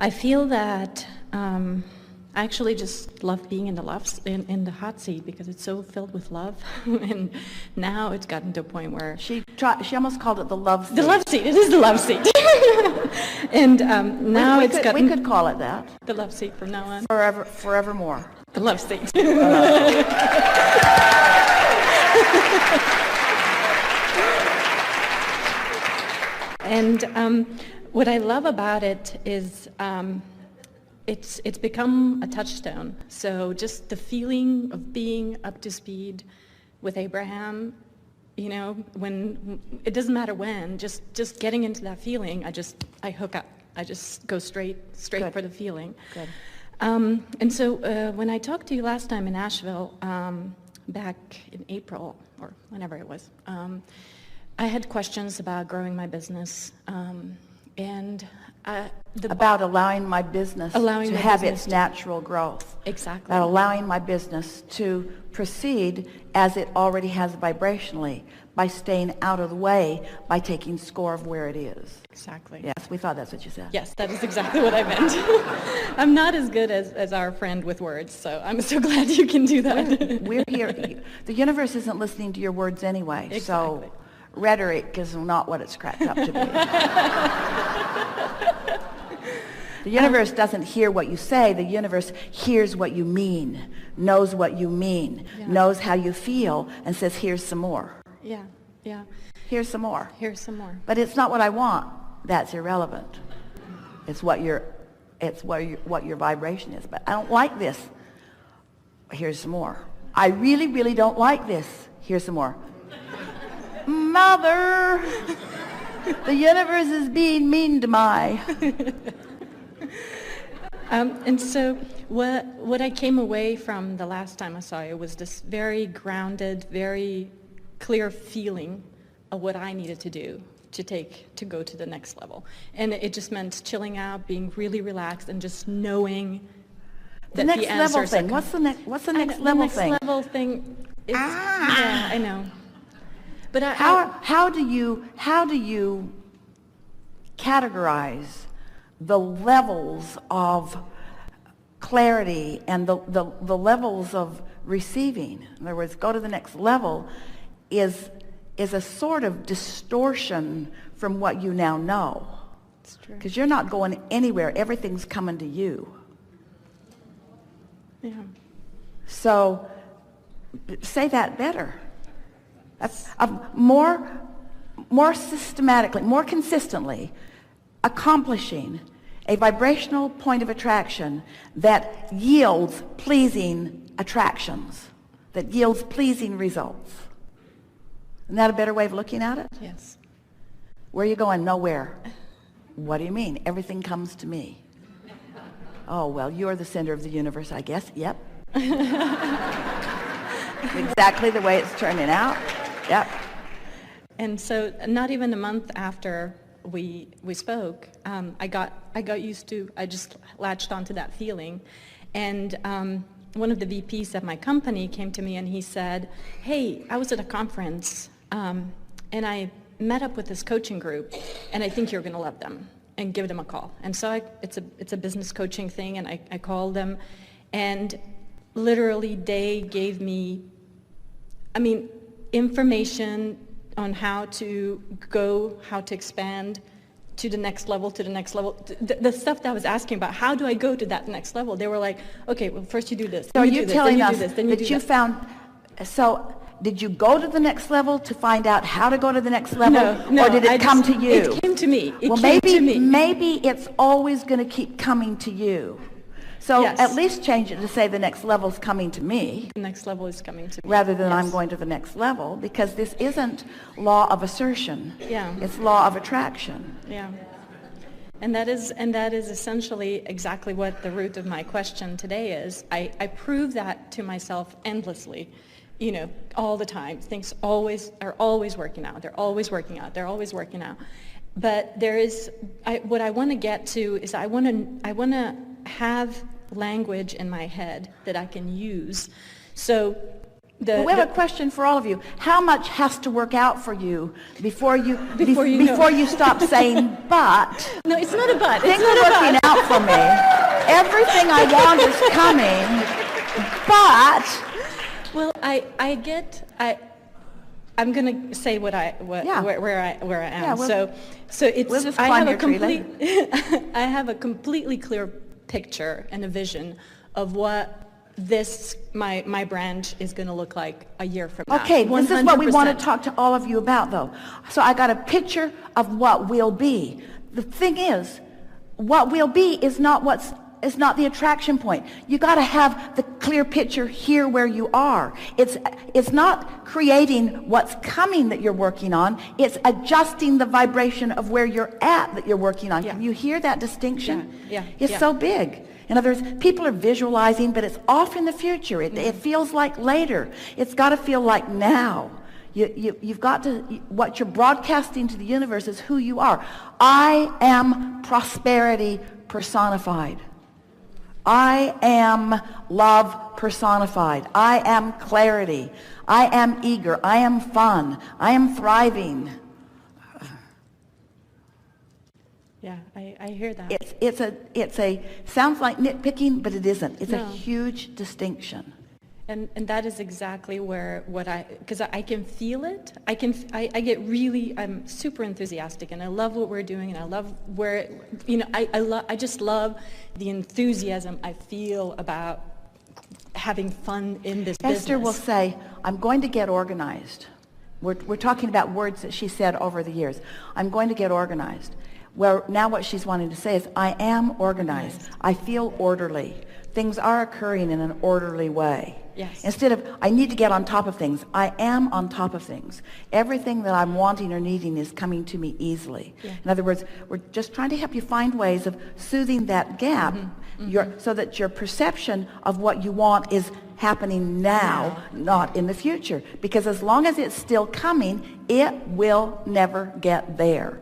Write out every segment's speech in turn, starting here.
I feel that I actually just love being in the hot seat because it's so filled with love, and now it's gotten to a point where She almost called it the love seat. the love seat. It is the love seat, and now we could call it that. The love seat from now on. Forevermore. The love seat. And what I love about it is it's become a touchstone. So just the feeling of being up to speed with Abraham, you know, when it doesn't matter when, just getting into that feeling, I hook up. I just go straight Good. for the feeling. Good. And so when I talked to you last time in Nashville, back in April or whenever it was, I had questions about growing my business, about allowing my business to have its natural growth. Exactly. About allowing my business to proceed as it already has vibrationally, by staying out of the way, by taking score of where it is. Exactly. Yes, we thought that's what you said. Yes, that is exactly what I meant. I'm not as good as our friend with words, so I'm so glad you can do that. We're here. The universe isn't listening to your words anyway, Exactly. So rhetoric is not what it's cracked up to be. The universe doesn't hear what you say. The universe hears what you mean, knows what you mean, knows how you feel, and says, here's some more. Yeah, yeah. Here's some more. Here's some more. But it's not what I want. That's irrelevant. It's what your vibration is. But I don't like this. Here's some more. I really, really don't like this. Here's some more. Mother, the universe is being mean to my. And so what I came away from the last time I saw you was this very grounded, very clear feeling of what I needed to do to go to the next level. And it just meant chilling out, being really relaxed, and just knowing that The next level thing. What's the next level thing? The next level thing is, yeah, I know. But how do you categorize the levels of clarity and the levels of receiving? In other words, go to the next level is a sort of distortion from what you now know. It's true. Because you're not going anywhere. Everything's coming to you. Yeah. So say that better. More systematically, more consistently, accomplishing a vibrational point of attraction that yields pleasing attractions, that yields pleasing results. Isn't that a better way of looking at it? Yes. Where are you going? Nowhere. What do you mean? Everything comes to me. Oh, well, you're the center of the universe, I guess. Yep. Exactly the way it's turning out. Yep. And so not even a month after we spoke, I got used to, I just latched onto that feeling. And one of the VPs at my company came to me and he said, hey, I was at a conference and I met up with this coaching group and I think you're going to love them, and give them a call. And so it's a business coaching thing, and I called them, and literally they gave me, information on how to go, how to expand to the next level, The stuff that I was asking about, how do I go to that next level? They were like, okay, well, first you do this. So are you telling us that you found, so did you go to the next level to find out how to go to the next level? No, or did it come to you? It came to me. Maybe it's always going to keep coming to you. So yes. At least change it to say the next level's coming to me. The next level is coming to me. Rather than yes. I'm going to the next level, because this isn't law of assertion. Yeah. It's law of attraction. Yeah. And that is essentially exactly what the root of my question today is. I prove that to myself endlessly, all the time. Things are always working out. They're always working out. But there is, what I want to get to is I want to have language in my head that I can use. So Well, we have a question for all of you. How much has to work out for you before you Before you stop saying but? No, it's not a but. Things It's not are a working but. out for me. Everything I want is coming, but Well, I'm gonna say where I am. Yeah, so it's we'll just I climb have a your tree complete I have a completely clear picture and a vision of what my brand is going to look like a year from now. okay, this is what we want to 100%. talk to all of you about, though. So I got a picture of what will be. The thing is, what will be is not the attraction point. You got to have the clear picture here where you are. It's not creating what's coming that you're working on. It's adjusting the vibration of where you're at that you're working on. Yeah. Can you hear that distinction? Yeah. It's so big. In other words, people are visualizing, but it's off in the future. It feels like later. It's got to feel like now. You've got to, what you're broadcasting to the universe is who you are. I am prosperity personified. I am love personified. I am clarity. I am eager. I am fun. I am thriving. Yeah, I hear that. It's a sounds like nitpicking, but it isn't. It's No. a huge distinction. And that is exactly because I can feel it. I'm super enthusiastic, and I love what we're doing, and I love I just love the enthusiasm I feel about having fun in this business. Esther will say, I'm going to get organized. We're talking about words that she said over the years. I'm going to get organized. Well, now what she's wanting to say is, I am organized. I feel orderly. Things are occurring in an orderly way. Yes. Instead of, I need to get on top of things, I am on top of things. Everything that I'm wanting or needing is coming to me easily. Yeah. In other words, we're just trying to help you find ways of soothing that gap so that your perception of what you want is happening now, not in the future. Because as long as it's still coming, it will never get there.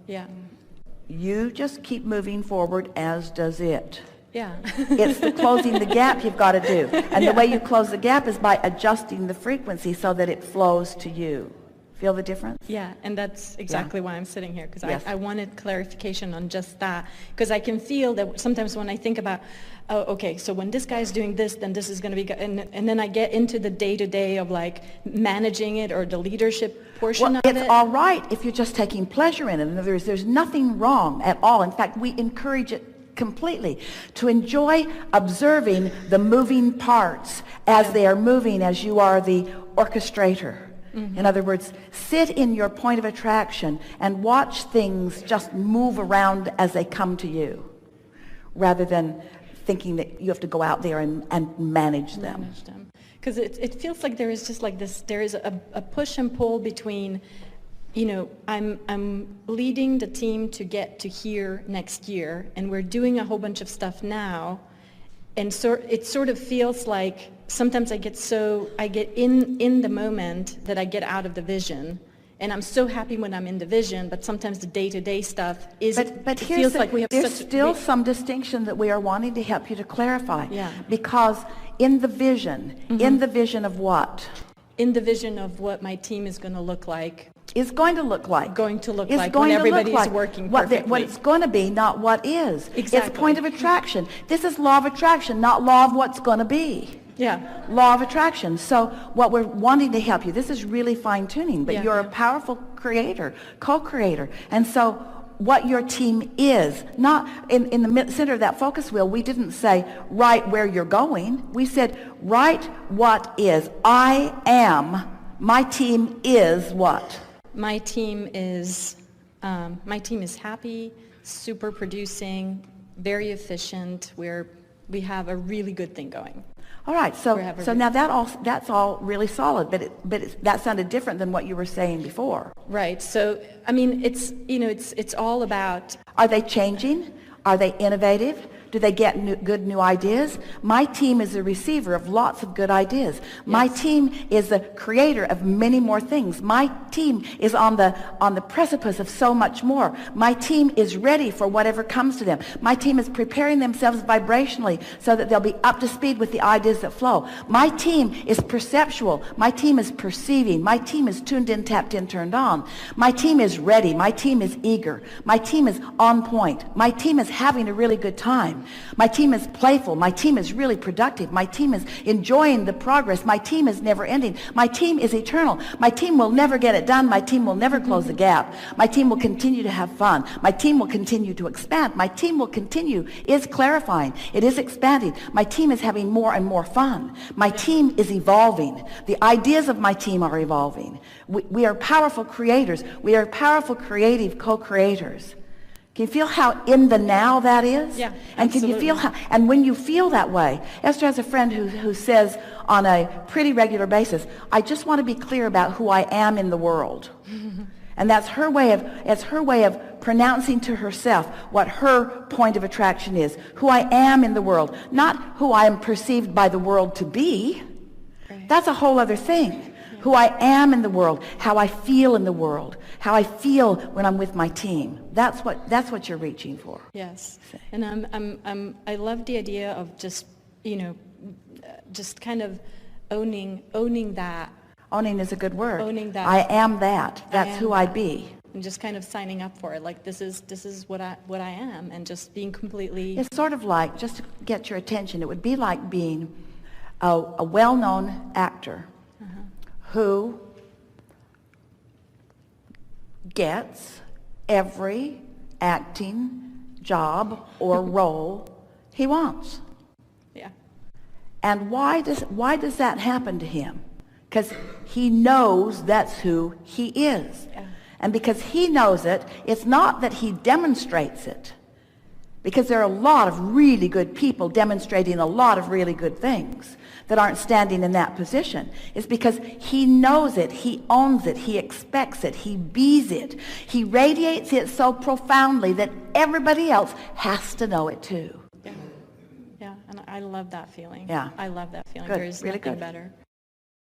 Yeah. You just keep moving forward, as does it. Yeah. It's the closing the gap you've got to do. And the way you close the gap is by adjusting the frequency so that it flows to you. Feel the difference? Yeah, and that's exactly why I'm sitting here, because Yes. I wanted clarification on just that, because I can feel that sometimes when I think about, oh, okay, so when this guy's doing this, then this is going to be, and then I get into the day-to-day of like managing it or the leadership portion of it. It's all right if you're just taking pleasure in it. In other words, there's nothing wrong at all. In fact, we encourage it completely to enjoy observing the moving parts as they are moving, as you are the orchestrator. In other words, sit in your point of attraction and watch things just move around as they come to you, rather than thinking that you have to go out there and manage them. Because it feels like there is just like this, there is a push and pull between, I'm leading the team to get to here next year, and we're doing a whole bunch of stuff now, and so it sort of feels like sometimes I get in the moment that I get out of the vision, and I'm so happy when I'm in the vision, but sometimes the day-to-day stuff But it feels like we have there's still some distinction that we are wanting to help you to clarify. Yeah. Because in the vision, in the vision of what? In the vision of what my team is going to look like. Is going to look like. When everybody is working perfectly. What it's going to be, not what is. Exactly. It's point of attraction. This is law of attraction, not law of what's going to be. Yeah. Law of attraction. So what we're wanting to help you, this is really fine-tuning, but Yeah. you're a powerful creator, co-creator. And so what your team is, not in the center of that focus wheel, we didn't say, write where you're going. We said, write what is. I am, my team is what? My team is happy, super producing, very efficient. We have a really good thing going. All right, so now that's all really solid, but that sounded different than what you were saying before. Right. So I mean, it's all about. Are they changing? Are they innovative? Do they get good new ideas? My team is a receiver of lots of good ideas. My team is the creator of many more things. My team is on the precipice of so much more. My team is ready for whatever comes to them. My team is preparing themselves vibrationally so that they'll be up to speed with the ideas that flow. My team is perceptual. My team is perceiving. My team is tuned in, tapped in, turned on. My team is ready. My team is eager. My team is on point. My team is having a really good time. My team is playful. My team is really productive. My team is enjoying the progress. My team is never ending. My team is eternal. My team will never get it done. My team will never close the gap. My team will continue to have fun. My team will continue to expand. My team will continue, is clarifying. It is expanding. My team is having more and more fun. My team is evolving. The ideas of my team are evolving. We are powerful creators. We are powerful creative co-creators. Can you feel how in the now that is? Yeah, and absolutely. can you feel how, and when you feel that way, Esther has a friend who says on a pretty regular basis, I just want to be clear about who I am in the world. And that's her way of pronouncing to herself what her point of attraction is, who I am in the world, not who I am perceived by the world to be. Right. That's a whole other thing. Who I am in the world, how I feel in the world, how I feel when I'm with my team. That's what you're reaching for. Yes, and I love the idea of just just kind of owning that. Owning is a good word. Owning that. I am that. That's who I be. And just kind of signing up for it, like this is what I am, and just being completely. It's sort of like, just to get your attention, it would be like being a well-known actor who gets every acting job or role he wants. Yeah. And why does that happen to him? Because he knows that's who he is. Yeah. And because he knows it, it's not that he demonstrates it. Because there are a lot of really good people demonstrating a lot of really good things that aren't standing in that position. It's because he knows it, he owns it, he expects it, he bees it. He radiates it so profoundly that everybody else has to know it too. Yeah, and I love that feeling. Yeah. I love that feeling. Good. There's Really nothing good. better.